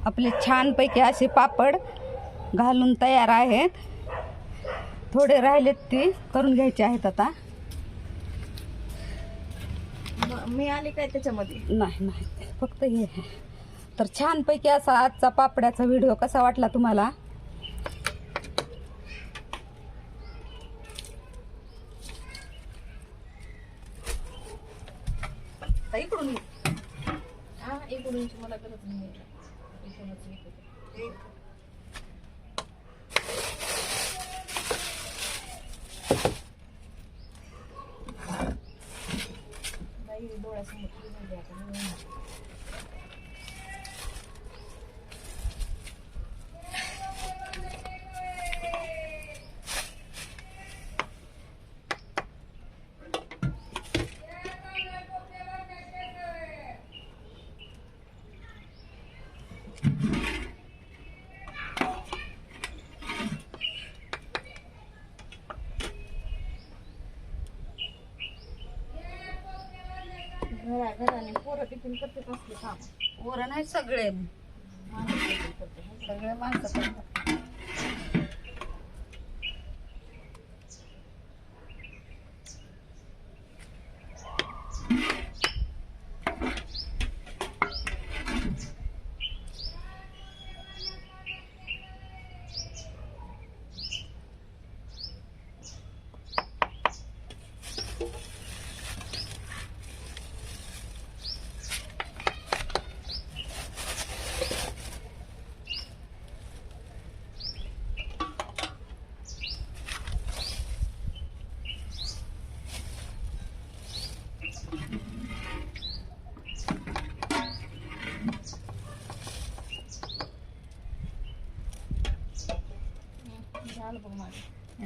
आपले छानपैकी असे पापड घालून तयार आहेत. थोडे राहिलेत ते करून घ्यायचे आहेत आता. मी आले काय त्याच्यामध्ये? नाही नाही, फक्त हे. तर छानपैकी असा आजचा पापड्याचा व्हिडिओ कसा वाटला तुम्हाला? इकडून हा, इकडून मला गरज नाही. डोळ्यासमोर घराने पोरं टिफिन करते असले काम. पोरं नाही, सगळे माणसं करतात.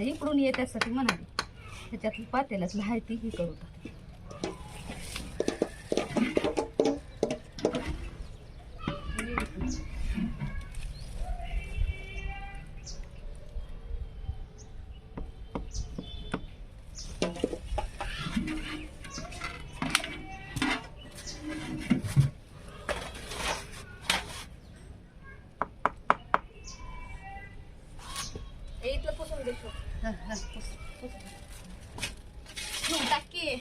इकडून ये त्यासाठी म्हणाली. त्याच्यातली पातेल्यातलं आहे ती ही करू टाक. इथलं पुसून देतो. टाकी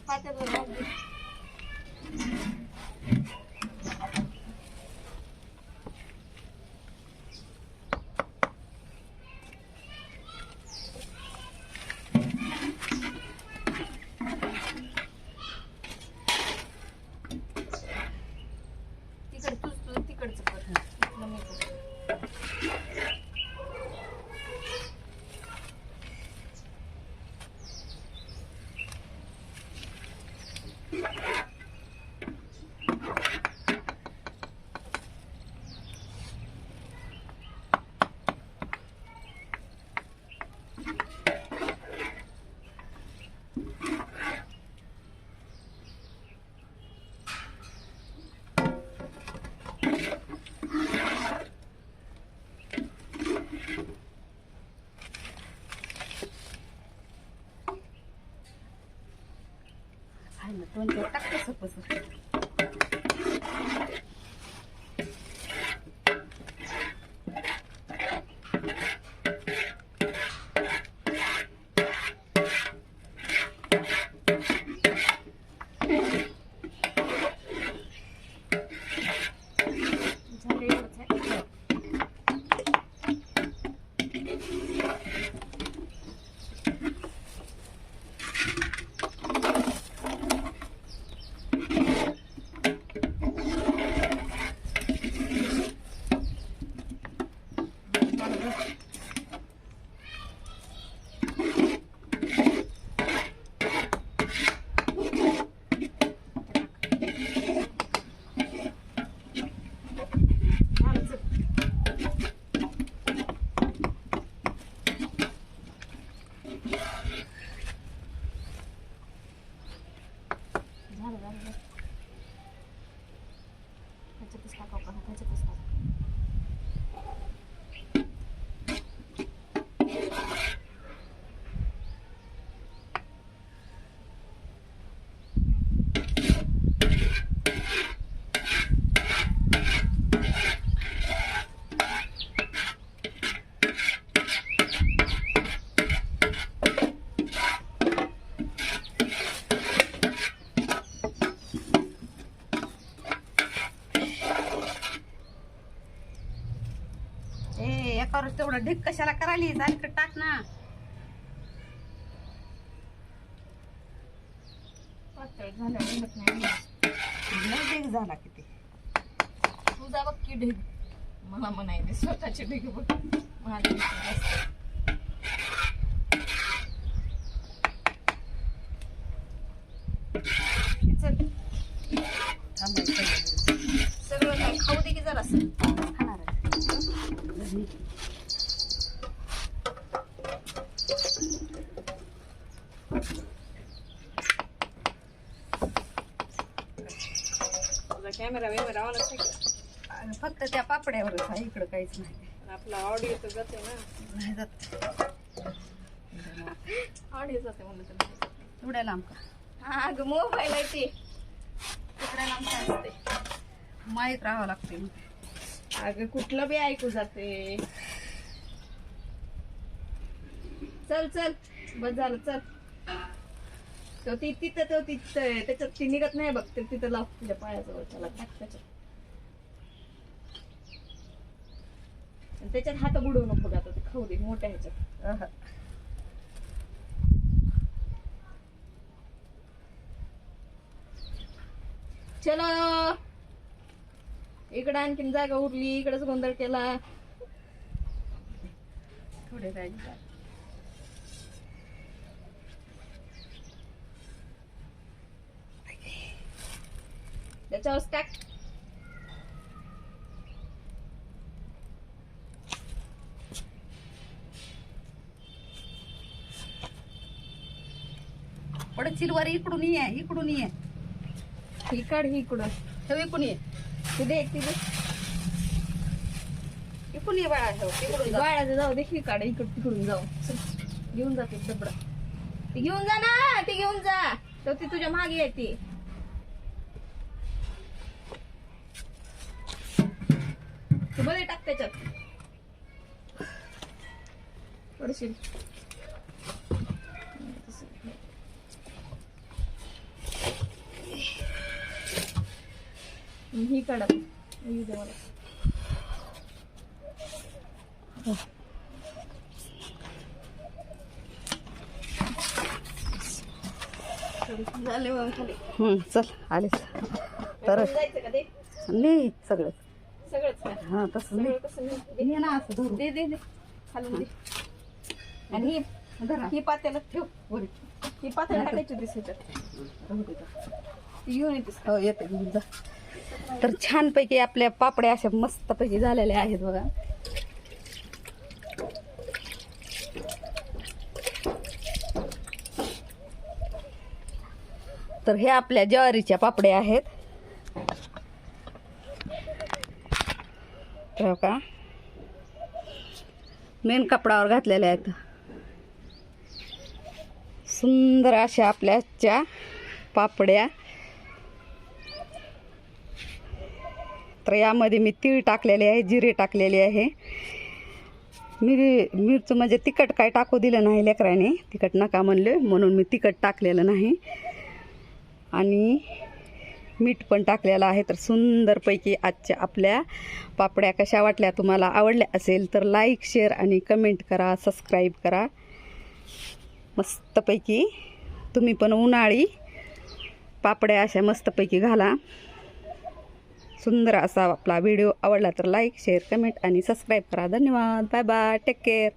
पात्यावर राहू दे. तिकडे तुझं तिकडचं कर. इथलं मी करते. दोन चार टाक कसं कसं. एकावर तेवढं ढीक कशाला करायली, जायकडे टाक ना. पातळ झालं निघत नाही. लय ढीक झाला किती. तुझा बघ की ढीग. मला म्हणायचे स्वतःचे ढीग बघ. माझे ढीग जास्त. चल. सगळं काय खाऊ दे की जरासं. खाणार आहे. तुझा कॅमेरा वेमेरा ऑन असते का? आणि फक्त त्या पापड्यावरच आहे, इकडं काहीच नाही. आपला ऑडिओ तर जाते ना. नाही जात. ऑडिओ जाते म्हणलं तर नाही जात. एवढ्या लांब का? हा अगं मोबाईल आहे ते तिकडे लांब काय असते. माहीत राहावं लागते. अगं कुठलं बी ऐकू जाते. चल चल बस झालं चल. तो ती तिथं तो तिथं त्याच्यात ती निघत नाही बघ. ते तिथं लाव तुझ्या पायाजवळ. त्याला टाक त्याच्यात. आणि त्याच्यात हात बुडवू नको बघ. आता ते खाऊ दे मोठ्या ह्याच्यात. चलो इकडं आणखीन जागा उरली. इकडच गोंधळ केला. थोडे राहिले. त्याच्यावर टाक. पडत सिल्वर इकडून ये, इकडून ये. ही काढ ही इकडं. ठेव इकडून ये. ती दे ती दे. इकडून ये बाळा. ठेव इकडून जा. बाळाचं जाऊ दे. ही काढ इकडं तिकडून जाऊ. चल. घेऊन जाते डबडा. ती घेऊन जा ना. ती घेऊन जा. तर ती तुझ्या मागे येते. तू मध्ये टाक त्याच्यात. थोडीशी ही काढा. येऊ दे मला. झाले मग खाली. चल आले तर जायचं का ते नाही सगळं. सगळंच का? हा तसं सगळं नाही. कसं नाही? ये ना असं धरून. दे दे दे खालून दे. आणि ही धरा. ही पात्याला ठेव. वरी. ही पात्याला टाकायची होती ह्याच्यात. राहू दे का? ती घेऊन येतेस का? हो येते घेऊन जा. तर छानपैकी आपल्या पापड्या अशा मस्तपैकी झालेल्या आहेत बघा. तर हे आपल्या ज्वारीच्या पापड्या आहेत. तर का मेन कपडावर घातलेल्या आहेत. सुंदर अशा आपल्याच्या पापड्या. तर यामध्ये मी तीळ टाकलेले आहे, जिरे टाकलेले आहे. मिरचं म्हणजे तिखट काय टाकू दिलं नाही लेकराने. तिखट नका म्हणले म्हणून मी तिखट टाकलेलं नाही. आणि मीठ पण टाकलेलं आहे. तर सुंदरपैकी आजच्या आपल्या पापड्या कशा वाटल्या, तुम्हाला आवडल्या असेल तर लाईक शेअर आणि कमेंट करा, सबस्क्राईब करा. मस्तपैकी तुम्ही पण उन्हाळी पापड्या अशा मस्तपैकी घाला. सुंदर असा आपला व्हिडिओ आवडला तर लाईक शेअर कमेंट आणि सबस्क्राईब करा. धन्यवाद. Bye bye. Take care.